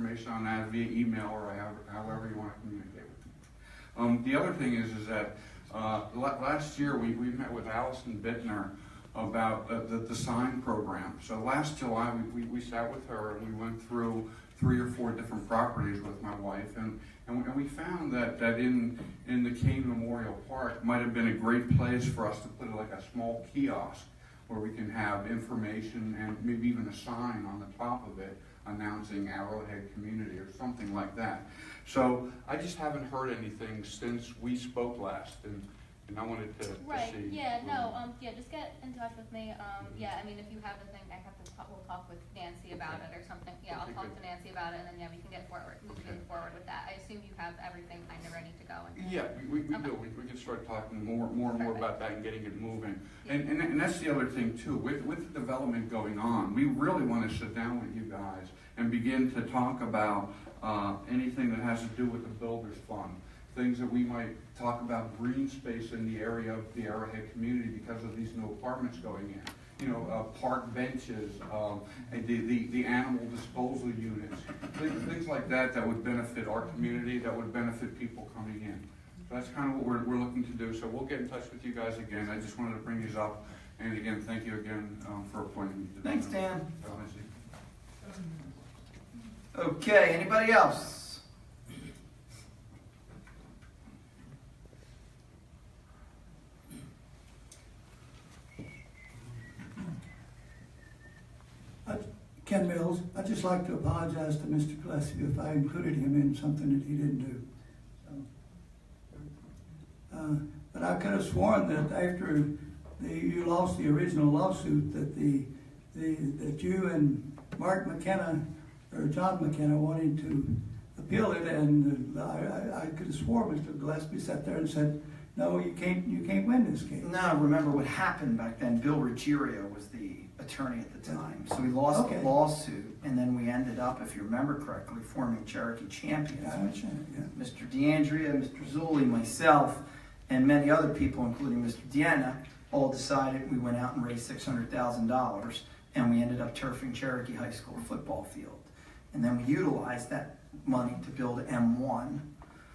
information on that via email or however you want to communicate with me. The other thing is that last year we met with Allison Bittner about the sign program. So last July we sat with her and we went through 3 or 4 different properties with my wife, and we found that in the Kane Memorial Park might have been a great place for us to put like a small kiosk where we can have information and maybe even a sign on the top of it announcing Arrowhead Community or something like that. So I just haven't heard anything since we spoke last, and I wanted to Right, see. yeah, no, yeah, just get in touch with me. Yeah, I mean, if you have the thing, we'll talk with Nancy about it or something. Yeah, I'll talk to Nancy about it, and then, yeah, we can get forward with that. I assume you have everything kind of ready to go. Yeah, we do. We can start talking more and more about that and getting it moving. And that's the other thing too. With the development going on, we really want to sit down with you guys and begin to talk about anything that has to do with the Builders Fund. Things that we might talk about green space in the area of the Arrowhead community because of these new apartments going in. You know, park benches, the animal disposal units, things like that would benefit our community, that would benefit people coming in. So that's kind of what we're looking to do. So we'll get in touch with you guys again. I just wanted to bring these up. And again, thank you again for appointing me. Thanks, Dan. Oh, Okay, anybody else? Ken Mills, I'd just like to apologize to Mr. Gillespie if I included him in something that he didn't do. But I could have sworn that after you lost the original lawsuit that you and Mark McKenna or John McKenna wanted to appeal it, and I could have sworn Mr. Gillespie sat there and said, "No, you can't win this case." No, remember what happened back then. Bill Ruggiero was the attorney at the time. So we lost the lawsuit, and then we ended up, if you remember correctly, forming Cherokee Champions. Mr. DeAndrea, Mr. Zulli, myself, and many other people, including Mr. Deanna, all decided. We went out and raised $600,000, and we ended up turfing Cherokee High School football field. And then we utilized that money to build M1.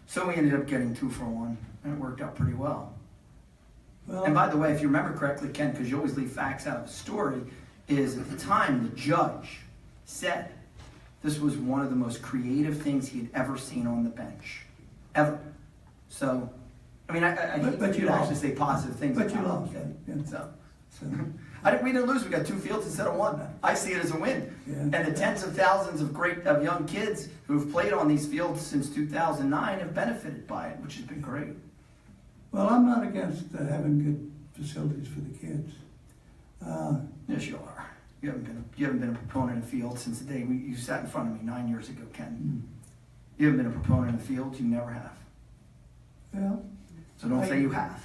So we ended up getting 2 for 1, and it worked out pretty well. Well, and by the way, if you remember correctly, Ken, because you always leave facts out of the story, is at the time the judge said this was one of the most creative things he had ever seen on the bench, ever. So, I mean, I hate for you to actually say positive things. But you lost. We didn't lose. We got 2 fields instead of 1. I see it as a win. Yeah. And the tens of thousands of young kids who have played on these fields since 2009 have benefited by it, which has been great. Well, I'm not against having good facilities for the kids. Yes, you are. You haven't been a proponent of fields since the day you sat in front of me 9 years ago, Ken. Mm-hmm. You haven't been a proponent of fields. You never have. Well, so don't say you have.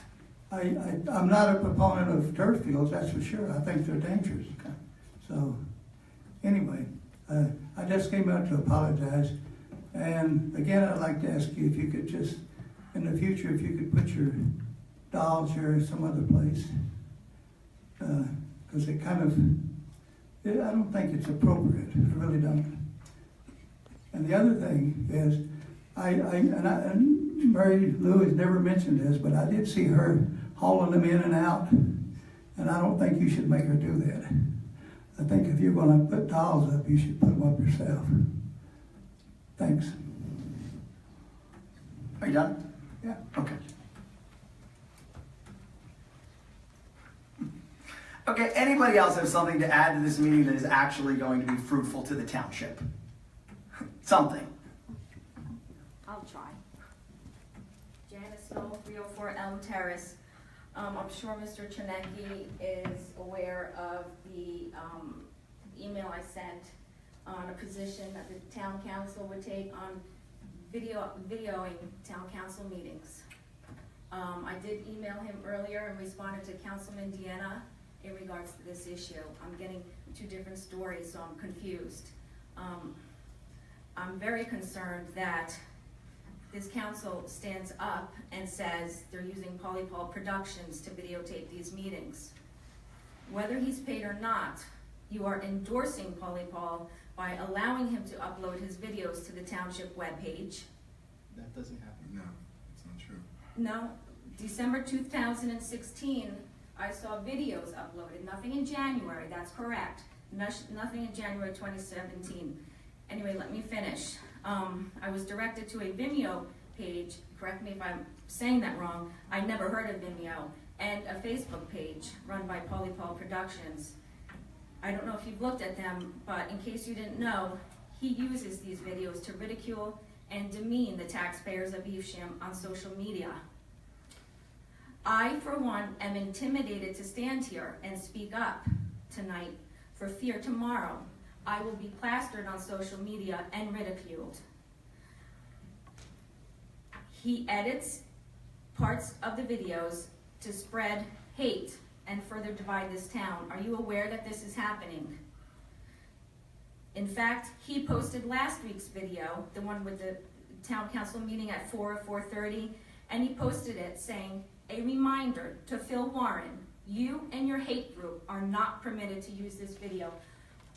I'm not a proponent of turf fields, that's for sure. I think they're dangerous. Okay. So, anyway, I just came out to apologize. And again, I'd like to ask you if you could just, in the future, if you could put your dolls here some other place. Because it kind of, I don't think it's appropriate. I really don't. And the other thing is, and Mary Lou has never mentioned this, but I did see her hauling them in and out, and I don't think you should make her do that. I think if you're going to put dolls up, you should put them up yourself. Thanks. Are you done? Yeah. Okay. Okay, anybody else have something to add to this meeting that is actually going to be fruitful to the township? Something. I'll try. Janice Snow, 304 Elm Terrace. I'm sure Mr. Chernecki is aware of the email I sent on a position that the town council would take on videoing town council meetings. I did email him earlier and responded to Councilman Deanna in regards to this issue. I'm getting 2 different stories, so I'm confused. I'm very concerned that this council stands up and says they're using Polly Paul Productions to videotape these meetings. Whether he's paid or not, you are endorsing Polly Paul by allowing him to upload his videos to the township webpage. That doesn't happen. No, it's not true. No, December 2016, I saw videos uploaded, nothing in January, that's correct. Nothing in January 2017. Anyway, let me finish. I was directed to a Vimeo page, correct me if I'm saying that wrong, I never heard of Vimeo, and a Facebook page run by Polly Paul Productions. I don't know if you've looked at them, but in case you didn't know, he uses these videos to ridicule and demean the taxpayers of Evesham on social media. I, for one, am intimidated to stand here and speak up tonight for fear tomorrow I will be plastered on social media and ridiculed. He edits parts of the videos to spread hate and further divide this town. Are you aware that this is happening? In fact, he posted last week's video, the one with the town council meeting at 4 or 4:30, and he posted it saying, "A reminder to Phil Warren, you and your hate group are not permitted to use this video."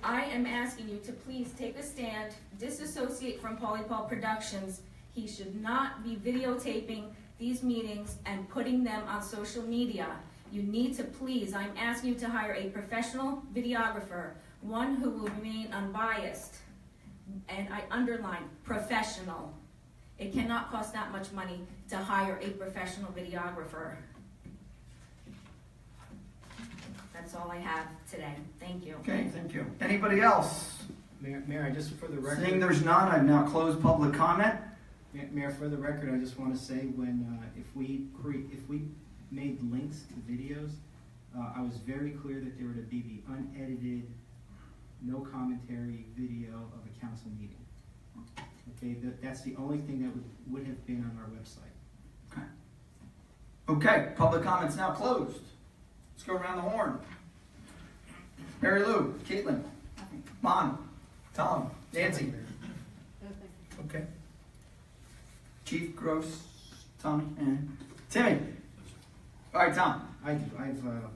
I am asking you to please take a stand, disassociate from Polly Paul Productions. He should not be videotaping these meetings and putting them on social media. You need to please, I'm asking you to hire a professional videographer, one who will remain unbiased, and I underline professional. It cannot cost that much money to hire a professional videographer. That's all I have today. Thank you. Okay, thank you. Anybody else? Mayor, I just for the record. Seeing there's none, I've now closed public comment. Mayor, for the record, I just want to say if we made links to videos, I was very clear that there were to be the unedited, no commentary video of a council meeting. Okay, that's the only thing that would have been on our website. Okay, public comment's now closed. Let's go around the horn. Mary Lou, Caitlin, Mon, Tom, Nancy. Okay. Chief, Gross, Tommy, and Timmy. All right, Tom. I do.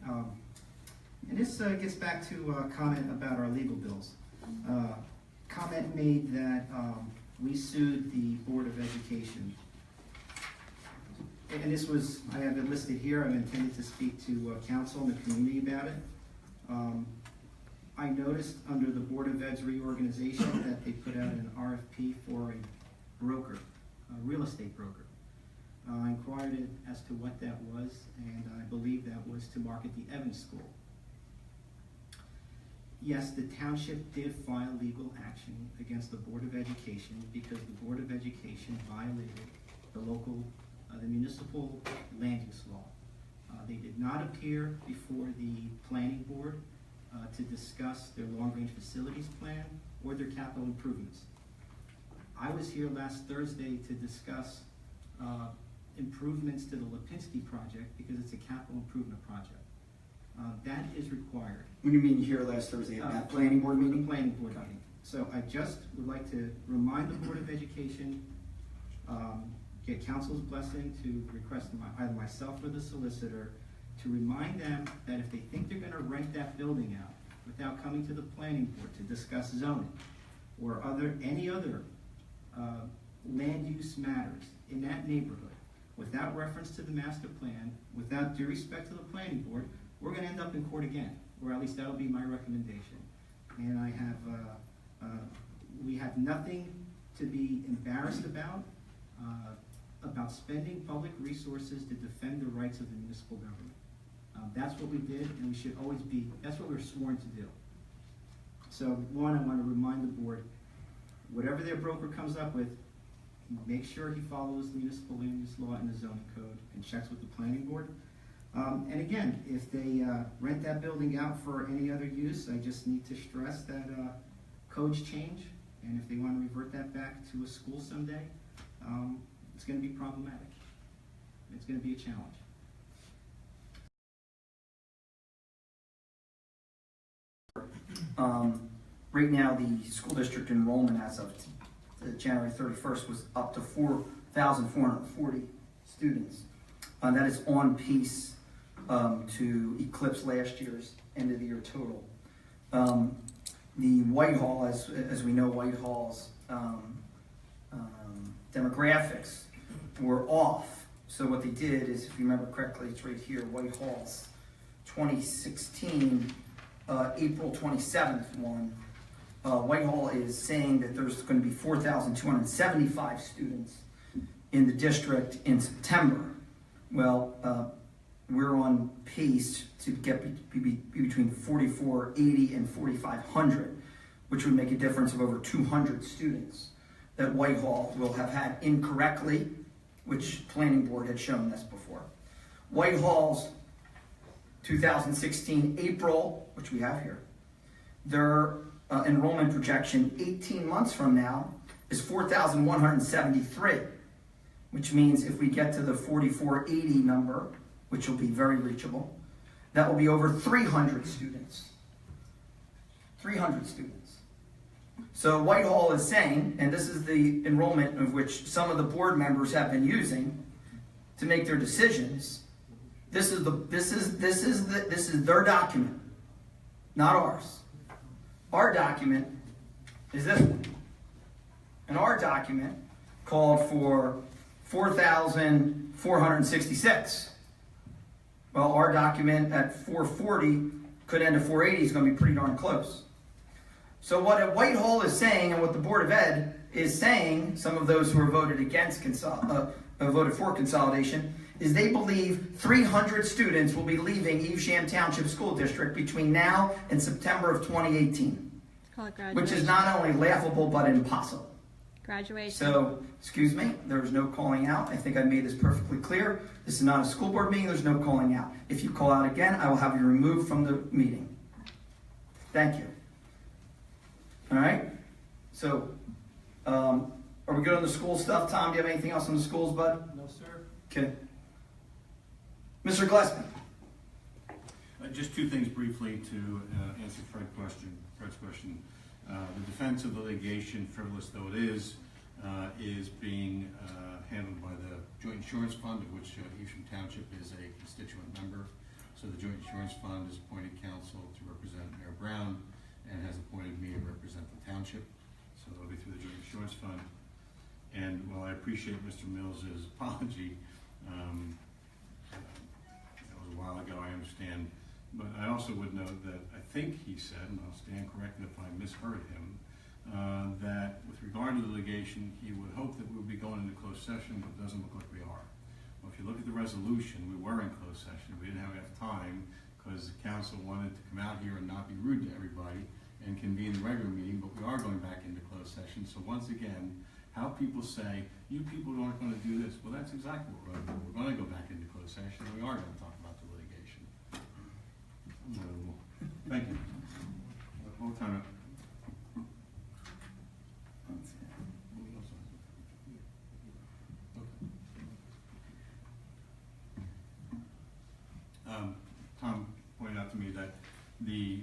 And this gets back to a comment about our legal bills. Comment made that we sued the Board of Education. And this was, I have it listed here, I'm intended to speak to council and the community about it. I noticed under the Board of Ed's reorganization that they put out an RFP for a broker, a real estate broker. I inquired as to what that was, and I believe that was to market the Evans School. Yes, the township did file legal action against the Board of Education because the Board of Education violated the the municipal land use law. They did not appear before the planning board to discuss their long-range facilities plan or their capital improvements. I was here last Thursday to discuss improvements to the Lipinski project because it's a capital improvement project. That is required. What do you mean here last Thursday at that planning board meeting? Planning board meeting. So I just would like to remind the Board of Education, get council's blessing to request either myself or the solicitor to remind them that if they think they're going to rent that building out without coming to the planning board to discuss zoning or any other land use matters in that neighborhood, without reference to the master plan, without due respect to the planning board, we're going to end up in court again, or at least that'll be my recommendation. And I have, we have nothing to be embarrassed about spending public resources to defend the rights of the municipal government. That's what we did, and we should always be, that's what we're sworn to do. So one, I want to remind the board, whatever their broker comes up with, make sure he follows the municipal land use law and the zoning code and checks with the planning board. And again, if they rent that building out for any other use, I just need to stress that codes change, and if they want to revert that back to a school someday, it's going to be problematic. It's going to be a challenge. Right now, the school district enrollment as of January 31st was up to 4,440 students. That is on pace to eclipse last year's end of the year total. the Whitehall, as we know, Whitehall's demographics were off. So what they did is, if you remember correctly, it's right here, Whitehall's 2016, April 27th one. Whitehall is saying that there's going to be 4,275 students in the district in September. Well, we're on pace to get be between 4,480 and 4,500, which would make a difference of over 200 students that Whitehall will have had incorrectly, which planning board had shown this before. Whitehall's 2016 April, which we have here, their enrollment projection 18 months from now is 4,173, which means if we get to the 4,480 number, which will be very reachable, that will be over 300 students. 300 students. So Whitehall is saying, and this is the enrollment of which some of the board members have been using to make their decisions. This is their document, not ours. Our document is this one. And our document called for 4,466. Well, our document at 440 could end at 480 is going to be pretty darn close. So what Whitehall is saying, and what the Board of Ed is saying, some of those who are voted against voted for consolidation, is they believe 300 students will be leaving Evesham Township School District between now and September of 2018. Call it graduation. Which is not only laughable, but impossible. Graduation. So, excuse me, there's no calling out. I think I made this perfectly clear. This is not a school board meeting, there's no calling out. If you call out again, I will have you removed from the meeting. Thank you. All right? So, are we good on the school stuff? Tom, do you have anything else on the schools, bud? No, sir. Okay. Mr. Glessman. Just two things briefly to answer Fred's question. The defense of the litigation, frivolous though it is being handled by the Joint Insurance Fund, of which Evesham Township is a constituent member. So the Joint Insurance Fund has appointed counsel to represent Mayor Brown and has appointed me to represent the township. So it'll be through the Joint Insurance Fund. And while I appreciate Mr. Mills' apology, that was a while ago, I understand. But I also would note that I think he said, and I'll stand corrected if I misheard him, that with regard to the litigation, he would hope that we would be going into closed session, but it doesn't look like we are. Well, if you look at the resolution, we were in closed session. We didn't have enough time because the council wanted to come out here and not be rude to everybody and convene the regular meeting, but we are going back into closed session. So once again, how people say, you people aren't going to do this. Well, that's exactly what we're going to do. We're going to go back into closed session and we are going to talk about the litigation. Thank you. We'll time it. Tom pointed out to me that the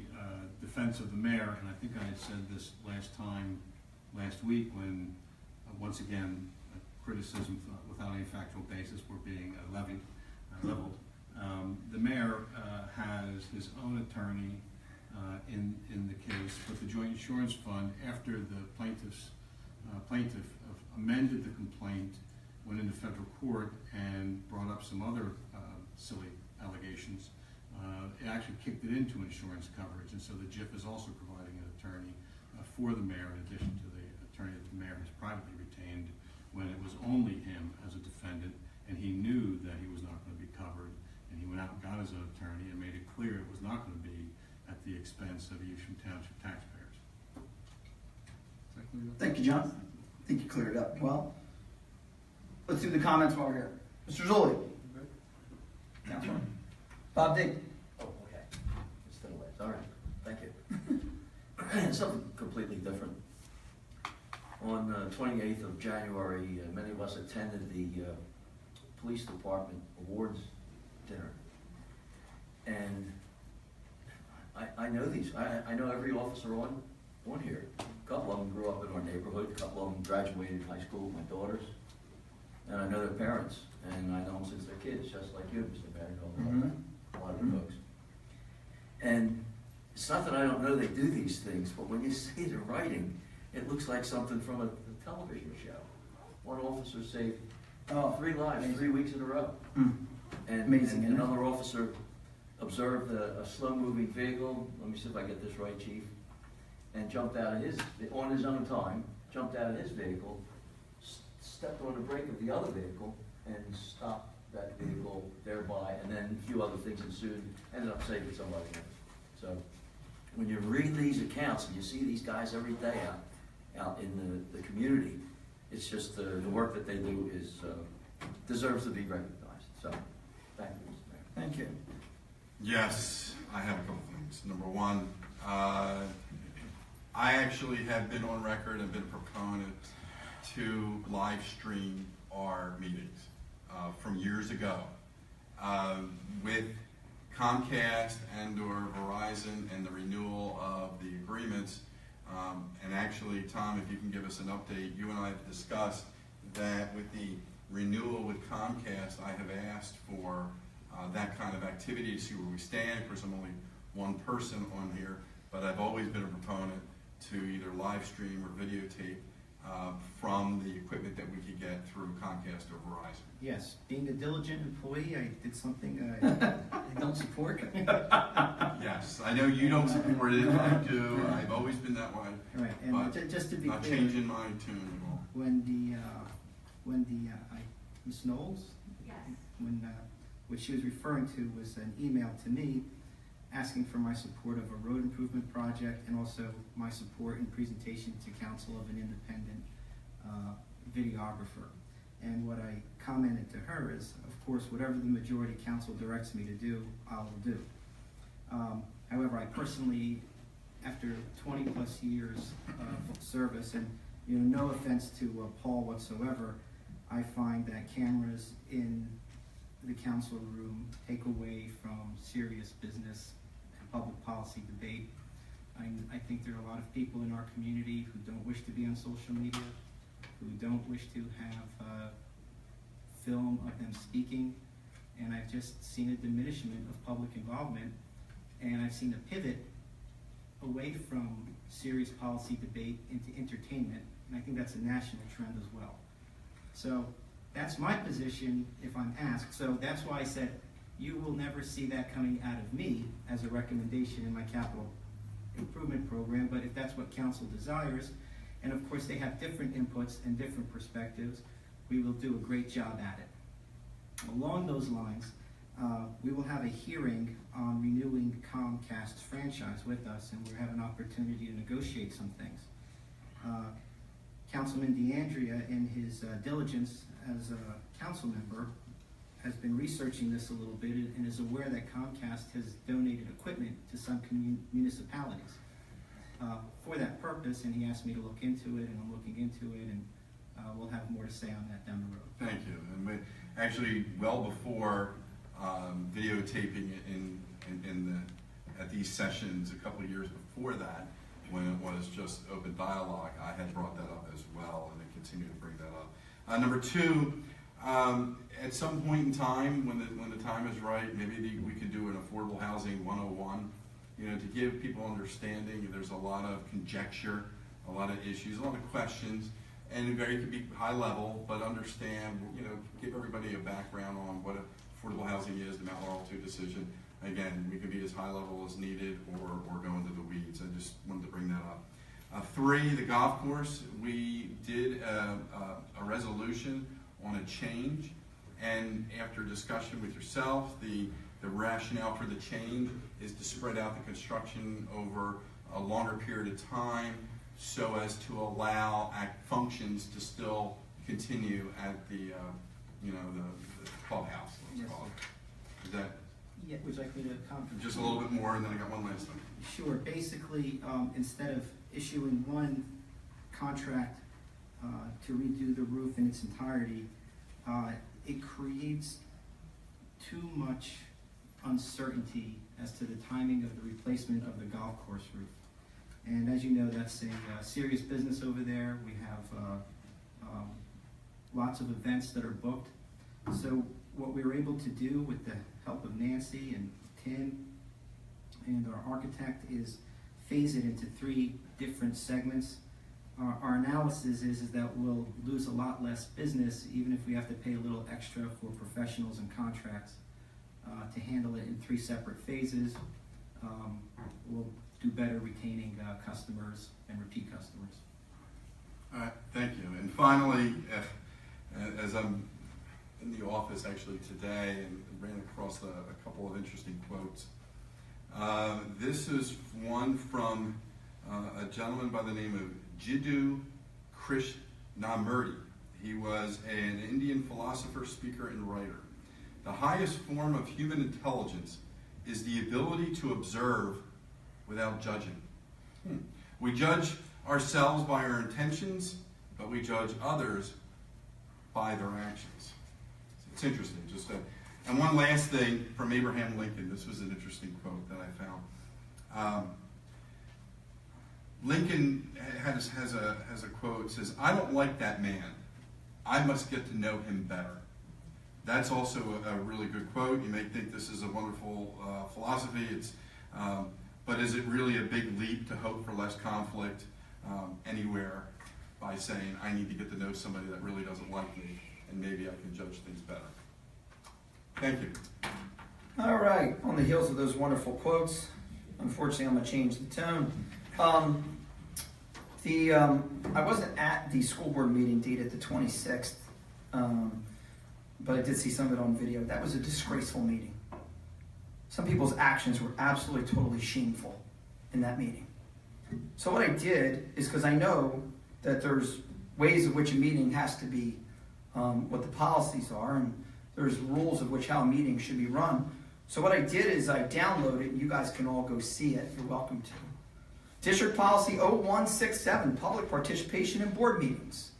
defense of the mayor, and I think I had said this last week when, once again, criticism without any factual basis were being leveled. The mayor has his own attorney in the case, but the Joint Insurance Fund, after the plaintiff amended the complaint, went into federal court and brought up some other silly allegations, it actually kicked it into insurance coverage, and so the JIF is also providing an attorney for the mayor in addition to the attorney that the mayor has privately retained when it was only him as a defendant, and he knew that he was not going to be covered, and he went out and got his own attorney and made it clear it was not going to be at the expense of Evesham Township taxpayers. Is that clear? Thank you, John. I think you cleared it up well. Let's do the comments while we're here. Mr. Zulli. Councilman. Bob Digg. Oh, okay. It's still late. All right. Thank you. Something completely different. On 28th of January, many of us attended the police department awards dinner. And I know these. I know every officer on here. A couple of them grew up in our neighborhood. A couple of them graduated high school with my daughters. And I know their parents. And I know them since they're kids, just like you, Mr. Mayor. You know a lot of the folks. And it's not that I don't know they do these things, but when you see the writing, it looks like something from a television show. One officer saved 3 lives 3 weeks in a row. And Amazing, isn't it? another officer observed a slow-moving vehicle, let me see if I get this right, Chief, and jumped out of on his own time, jumped out of his vehicle, stepped on the brake of the other vehicle, and stopped that vehicle thereby, and then a few other things ensued, ended up saving somebody else. So, when you read these accounts and you see these guys every day out in the community, it's just the work that they do is deserves to be recognized. So, thank you, Mr. Mayor. Thank you. Yes, I have a couple things. Number one, I actually have been on record and been a proponent to live stream our meetings from years ago. With Comcast and or Verizon and the renewal of the agreements, and actually, Tom, if you can give us an update, you and I have discussed that with the renewal with Comcast, I have asked for that kind of activity to see where we stand. Of course, I'm only one person on here, but I've always been a proponent to either live stream or videotape from the equipment that we could get through Comcast or Verizon. Yes, being a diligent employee, I did something I don't support. Yes, I know you don't support it, I do. I've always been that way. Right, and But just to be not clear, changing my tune at all. when Ms. Knowles, Yes. what she was referring to was an email to me asking for my support of a road improvement project and also my support and presentation to council of an independent videographer. And what I commented to her is, of course, whatever the majority council directs me to do, I will do. However, I personally, after 20 plus years of service, and no offense to Paul whatsoever, I find that cameras in the council room take away from serious business and public policy debate. I think there are a lot of people in our community who don't wish to be on social media, who don't wish to have film of them speaking, and I've just seen a diminishment of public involvement, and I've seen a pivot away from serious policy debate into entertainment, and I think that's a national trend as well. So that's my position if I'm asked. So that's why I said you will never see that coming out of me as a recommendation in my capital improvement program, but if that's what council desires, and of course they have different inputs and different perspectives, we will do a great job at it. Along those lines, we will have a hearing on renewing Comcast's franchise with us, and we'll have an opportunity to negotiate some things. Councilman DeAndrea, in his diligence as a council member, has been researching this a little bit and is aware that Comcast has donated equipment to some municipalities for that purpose, and he asked me to look into it, and I'm looking into it, and we'll have more to say on that down the road. Thank you. And we, actually, well before videotaping at these sessions, a couple of years before that, when it was just open dialogue, I had brought that up as well, and I continue to bring that up. Number two, at some point in time, when the time is right, maybe we could do an affordable housing 101. To give people understanding. There's a lot of conjecture, a lot of issues, a lot of questions, and it could be high level, but understand, give everybody a background on what affordable housing is, the Mount Laurel 2 decision. Again, we could be as high level as needed or go into the weeds. I just wanted to bring that up. 3, the golf course. We did a resolution on a change, and after discussion with yourself, the rationale for the change is to spread out the construction over a longer period of time so as to allow functions to still continue at the clubhouse, let's call it. Is that Yeah, would you like me to comment? just a little bit more, and then I got one last thing. Sure. Basically, instead of issuing one contract to redo the roof in its entirety, it creates too much uncertainty as to the timing of the replacement of the golf course roof. And as you know, that's a serious business over there. We have lots of events that are booked. So what we were able to do with the help of Nancy and Tim and our architect is phase it into 3 different segments. Our analysis is that we'll lose a lot less business even if we have to pay a little extra for professionals and contracts to handle it in 3 separate phases. We'll do better retaining customers and repeat customers. All right, thank you. And finally, as I'm in the office actually today and ran across a couple of interesting quotes. This is one from a gentleman by the name of Jiddu Krishnamurti. He was an Indian philosopher, speaker, and writer. The highest form of human intelligence is the ability to observe without judging. We judge ourselves by our intentions, but we judge others by their actions. It's interesting. And one last thing from Abraham Lincoln. This was an interesting quote that I found. Lincoln has a quote. It says, "I don't like that man. I must get to know him better." That's also a really good quote. You may think this is a wonderful philosophy. But is it really a big leap to hope for less conflict anywhere by saying, I need to get to know somebody that really doesn't like me, and maybe I can judge things better? Thank you. All right, on the heels of those wonderful quotes, unfortunately I'm going to change the tone. I wasn't at the school board meeting dated the 26th, but I did see some of it on video. That was a disgraceful meeting. Some people's actions were absolutely, totally shameful in that meeting. So what I did is, because I know that there's ways of which a meeting has to be, what the policies are, and there's rules of which how a meeting should be run. So what I did is I downloaded it, and you guys can all go see it. You're welcome to. District Policy 0167, Public Participation in Board Meetings.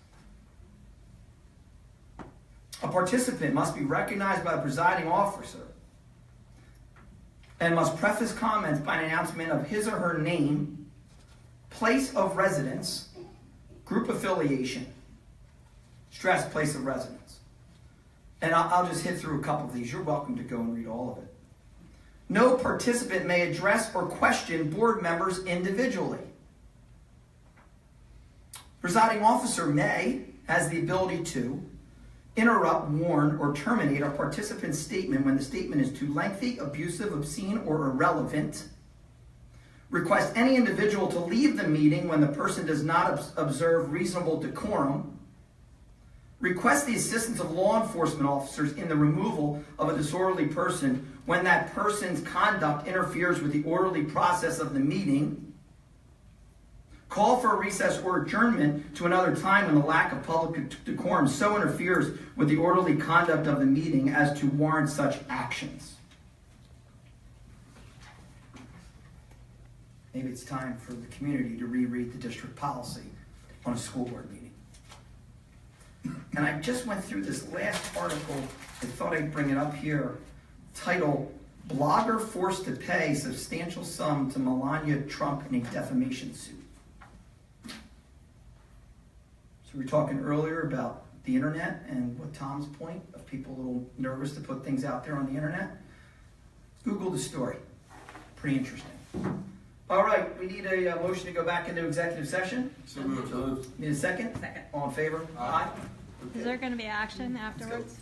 A participant must be recognized by the presiding officer and must preface comments by an announcement of his or her name, place of residence, group affiliation, stress place of residence. And I'll just hit through a couple of these. You're welcome to go and read all of it. No participant may address or question board members individually. Presiding officer has the ability to interrupt, warn, or terminate a participant's statement when the statement is too lengthy, abusive, obscene, or irrelevant. Request any individual to leave the meeting when the person does not observe reasonable decorum. Request the assistance of law enforcement officers in the removal of a disorderly person when that person's conduct interferes with the orderly process of the meeting. Call for a recess or adjournment to another time when the lack of public decorum so interferes with the orderly conduct of the meeting as to warrant such actions. Maybe it's time for the community to reread the district policy on a school board meeting. And I just went through this last article. I thought I'd bring it up here. Title, Blogger Forced to Pay Substantial Sum to Melania Trump in a Defamation Suit. So we were talking earlier about the internet and what Tom's point of people a little nervous to put things out there on the internet. Google the story. Pretty interesting. All right, we need a motion to go back into executive session. So moved. Need a second? Second. All in favor? Aye. Is there going to be action afterwards?